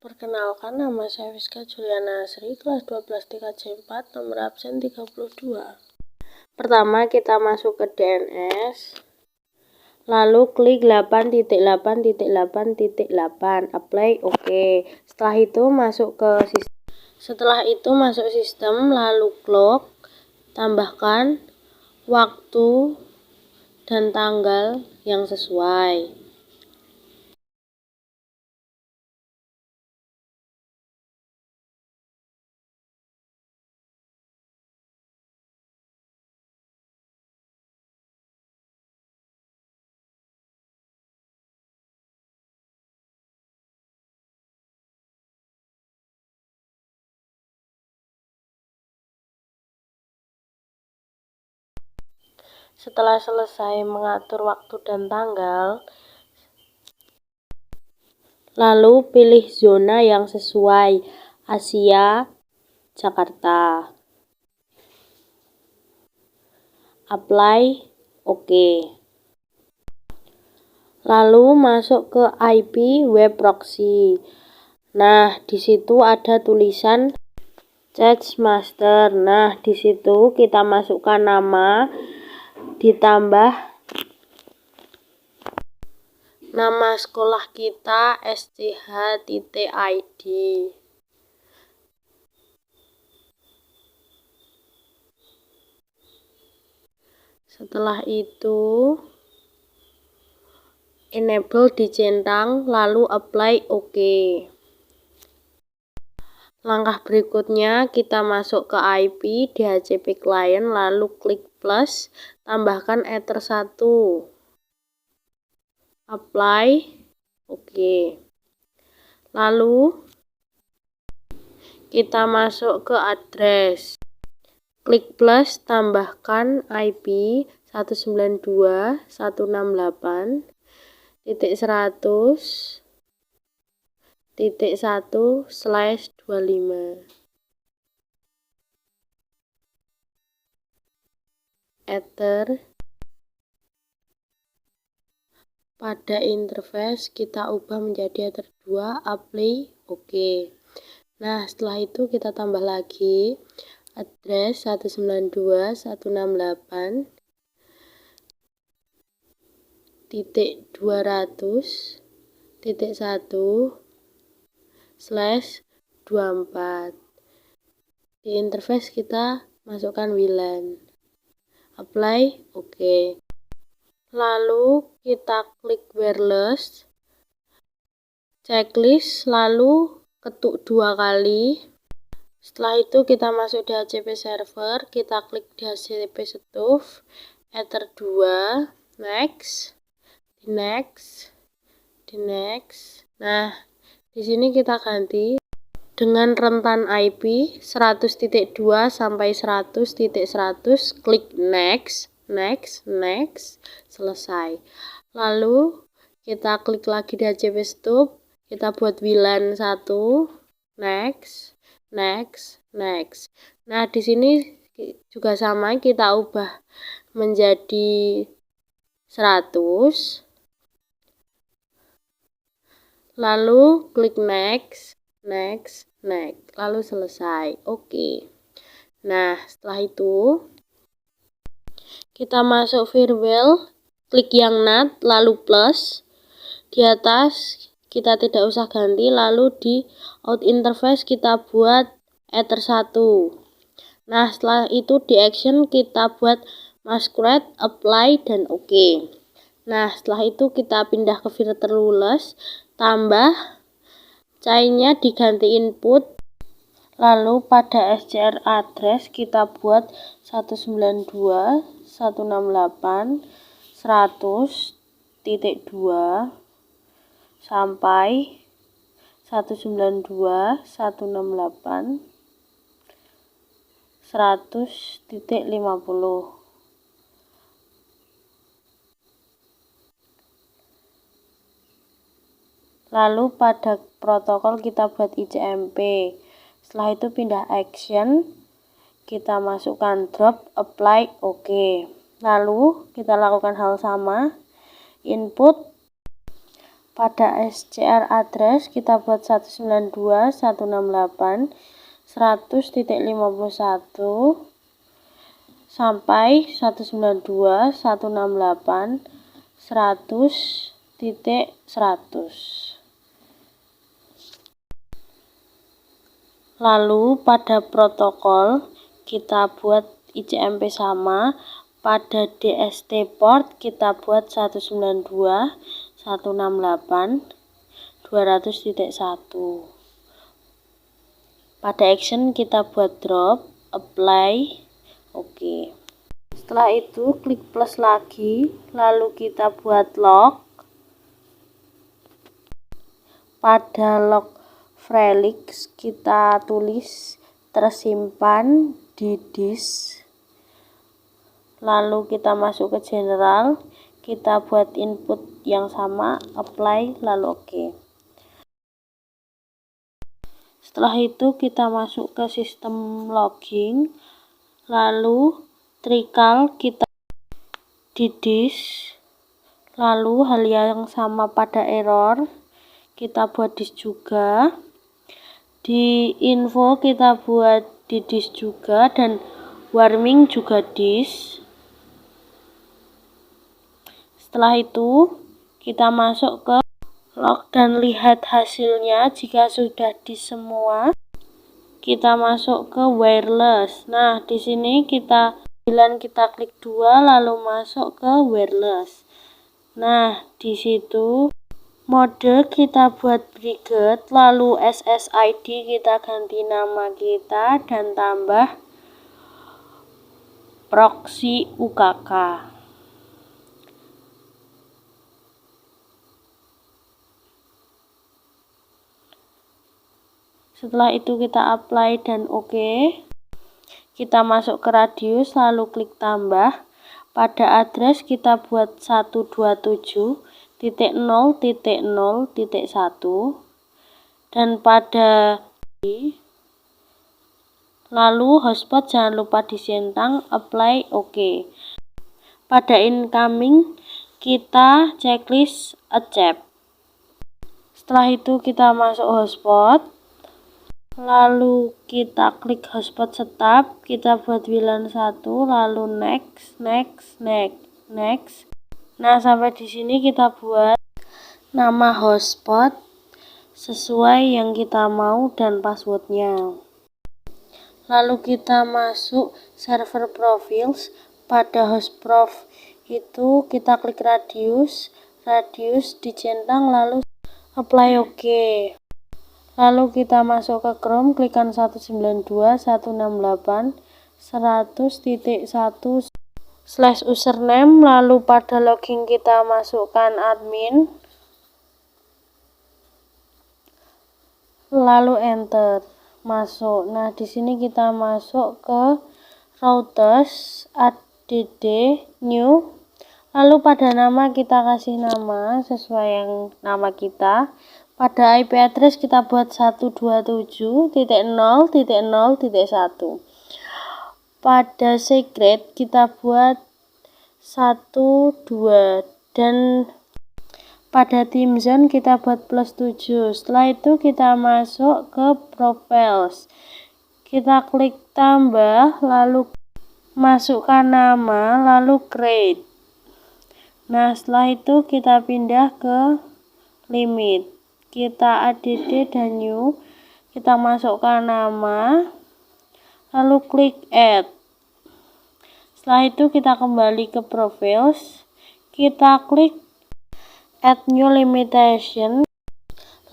Perkenalkan, nama saya Rizka Juliana Asri, kelas 12 TKJ 4, nomor absen 32. Pertama, kita masuk ke DNS, lalu klik 8.8.8.8, apply, oke. Setelah itu masuk sistem, lalu clock, tambahkan waktu dan tanggal yang sesuai. Setelah selesai mengatur waktu dan tanggal, lalu pilih zona yang sesuai, Asia, Jakarta. Apply, oke. Lalu masuk ke IP web proxy. Nah, di situ ada tulisan Chat Master. Nah, di situ kita masukkan nama, ditambah nama sekolah kita, SCH.ID. Setelah itu enable dicentang, lalu apply, oke. Langkah berikutnya kita masuk ke IP DHCP client, lalu klik plus, tambahkan ether 1, apply, oke. Lalu kita masuk ke address, klik plus, tambahkan IP 192.168.1.1/25. Ether. Pada interface kita ubah menjadi ether 2, apply, oke. Nah, setelah itu kita tambah lagi address 192.168.1/24. Di interface kita masukkan WLAN, apply, oke. Lalu kita klik wireless, checklist, lalu ketuk 2 kali. Setelah itu kita masuk DHCP server, kita klik DHCP stuff, ether 2, next, di next. Nah, di sini kita ganti dengan rentan IP 100.2 sampai 100.100, klik next, selesai. Lalu kita klik lagi DHCP stuff, kita buat WLAN 1, next. Nah, di sini juga sama, kita ubah menjadi 100. Lalu klik next, lalu selesai. Oke. Nah, setelah itu kita masuk firewall, klik yang NAT, lalu plus. Di atas kita tidak usah ganti, lalu di out interface kita buat ether 1. Nah, setelah itu di action kita buat masquerade, apply, dan oke. Nah, setelah itu kita pindah ke filter lulus, tambah chainnya diganti input, lalu pada SCR address kita buat 192.168.100.2 sampai 192.168.100.50. Lalu pada protokol kita buat ICMP. Setelah itu pindah action, kita masukkan drop, apply, oke. Lalu kita lakukan hal sama, input, Pada SCR address kita buat 192.168 100.51 sampai 192.168 100.100. Lalu pada protokol kita buat ICMP sama, pada DST port kita buat 192.168.200.1. Pada action kita buat drop, apply, oke. Setelah itu klik plus lagi, lalu kita buat log. Pada log Frelix kita tulis tersimpan di disk. Lalu kita masuk ke general, kita buat input yang sama, apply, lalu oke. Setelah itu kita masuk ke sistem logging, lalu trikal kita di disk, lalu hal yang sama pada error kita buat disk juga, di info kita buat di disk juga, dan warming juga disk. Setelah itu kita masuk ke log dan lihat hasilnya. Jika sudah di semua, kita masuk ke wireless. Nah, di sini kita klik 2 lalu masuk ke wireless. Nah, di situ mode kita buat brigade, lalu SSID kita ganti nama kita dan tambah proxy UKK. Setelah itu kita apply dan oke. Kita masuk ke radius lalu klik tambah. Pada address kita buat 127.0.0.1 dan pada lalu hotspot jangan lupa disentang, apply, oke. Pada incoming kita checklist accept. Setelah itu kita masuk hotspot, lalu kita klik hotspot setup, kita buat WLAN 1, lalu next. Nah, sampai di sini kita buat nama hotspot sesuai yang kita mau dan passwordnya. Lalu kita masuk server profiles. Pada host prof itu kita klik radius dicentang, lalu apply oke. Lalu kita masuk ke Chrome, klikkan 192.168.100.1/username, lalu pada login kita masukkan admin, lalu enter, masuk. Nah, di sini kita masuk ke routers add new, lalu pada nama kita kasih nama sesuai yang nama kita. Pada IP address kita buat 127.0.0.1. Pada secret kita buat 12 dan pada time zone kita buat +7. Setelah itu kita masuk ke profiles. Kita klik tambah, lalu masukkan nama, lalu create. Nah, setelah itu kita pindah ke limit. Kita add dan new, kita masukkan nama, lalu klik add. Setelah itu kita kembali ke profiles, kita klik add new limitation,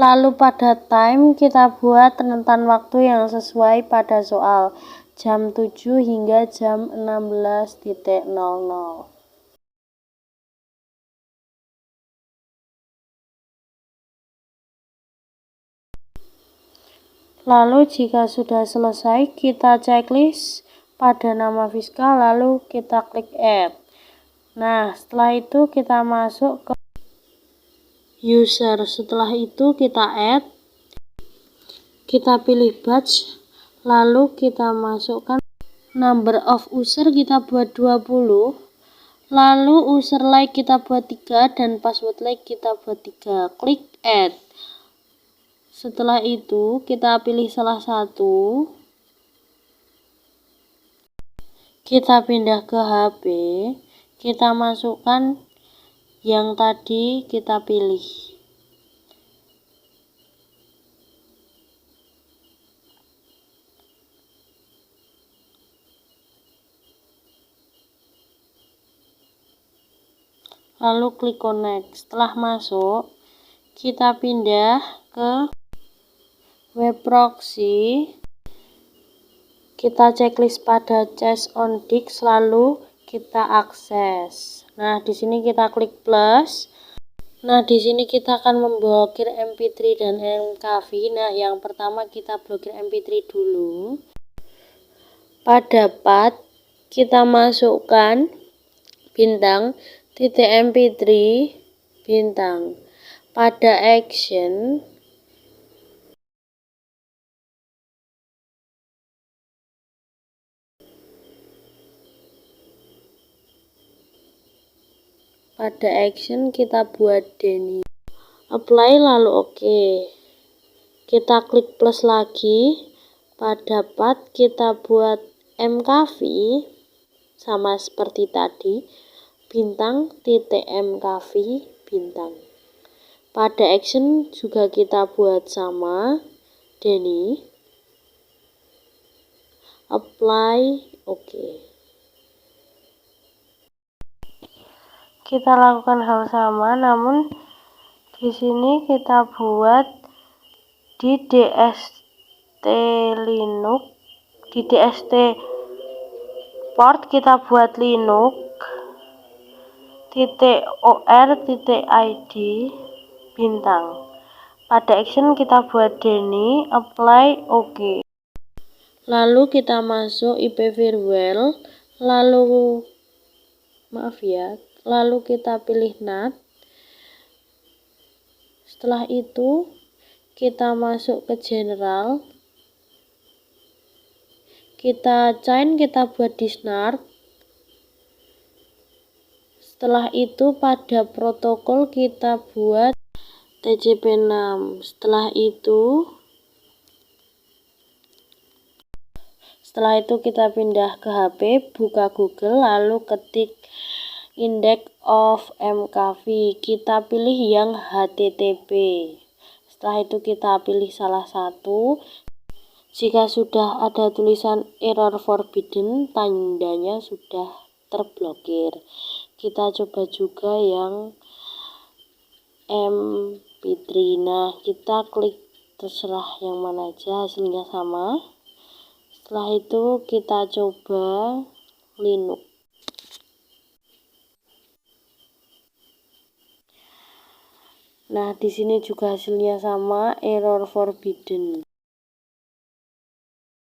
lalu pada time kita buat rentan waktu yang sesuai pada soal, jam 7 hingga jam 16.00. Lalu jika sudah selesai, kita checklist pada nama fiskal, lalu kita klik add. Nah, setelah itu kita masuk ke user. Setelah itu kita add, kita pilih batch, lalu kita masukkan number of user, kita buat 20, Lalu user like kita buat 3 dan password like kita buat 3. Klik add. Setelah itu kita pilih salah satu. Kita pindah ke HP. Kita masukkan yang tadi kita pilih. Lalu klik connect. Setelah masuk, kita pindah ke web proxy. Kita checklist pada Change on Disk, lalu kita akses. Nah, di sini kita klik plus. Nah, di sini kita akan memblokir MP3 dan MKV. Nah, yang pertama kita blokir MP3 dulu. Pada path kita masukkan bintang .mp3 bintang. Pada action kita buat Denny. Apply lalu oke. Kita klik plus lagi. Pada path kita buat MKV sama seperti tadi. Bintang .mkv bintang. Pada action juga kita buat sama Denny. Apply oke. Kita lakukan hal sama, namun di sini kita buat di DST Linux, di DST port kita buat Linux .or.id bintang. Pada action kita buat Denny, apply oke. Lalu kita masuk IP firewall, lalu kita pilih NAT. Setelah itu kita masuk ke general, kita chain kita buat di snark. Setelah itu pada protokol kita buat TCP/6. Setelah itu kita pindah ke HP, buka Google, lalu ketik index of MKV. Kita pilih yang HTTP. Setelah itu kita pilih salah satu. Jika sudah ada tulisan error forbidden, tandanya sudah terblokir. Kita coba juga yang MP3. Nah, kita klik terserah yang mana aja, hasilnya sama. Setelah itu kita coba Linux. Nah, di sini juga hasilnya sama, error forbidden.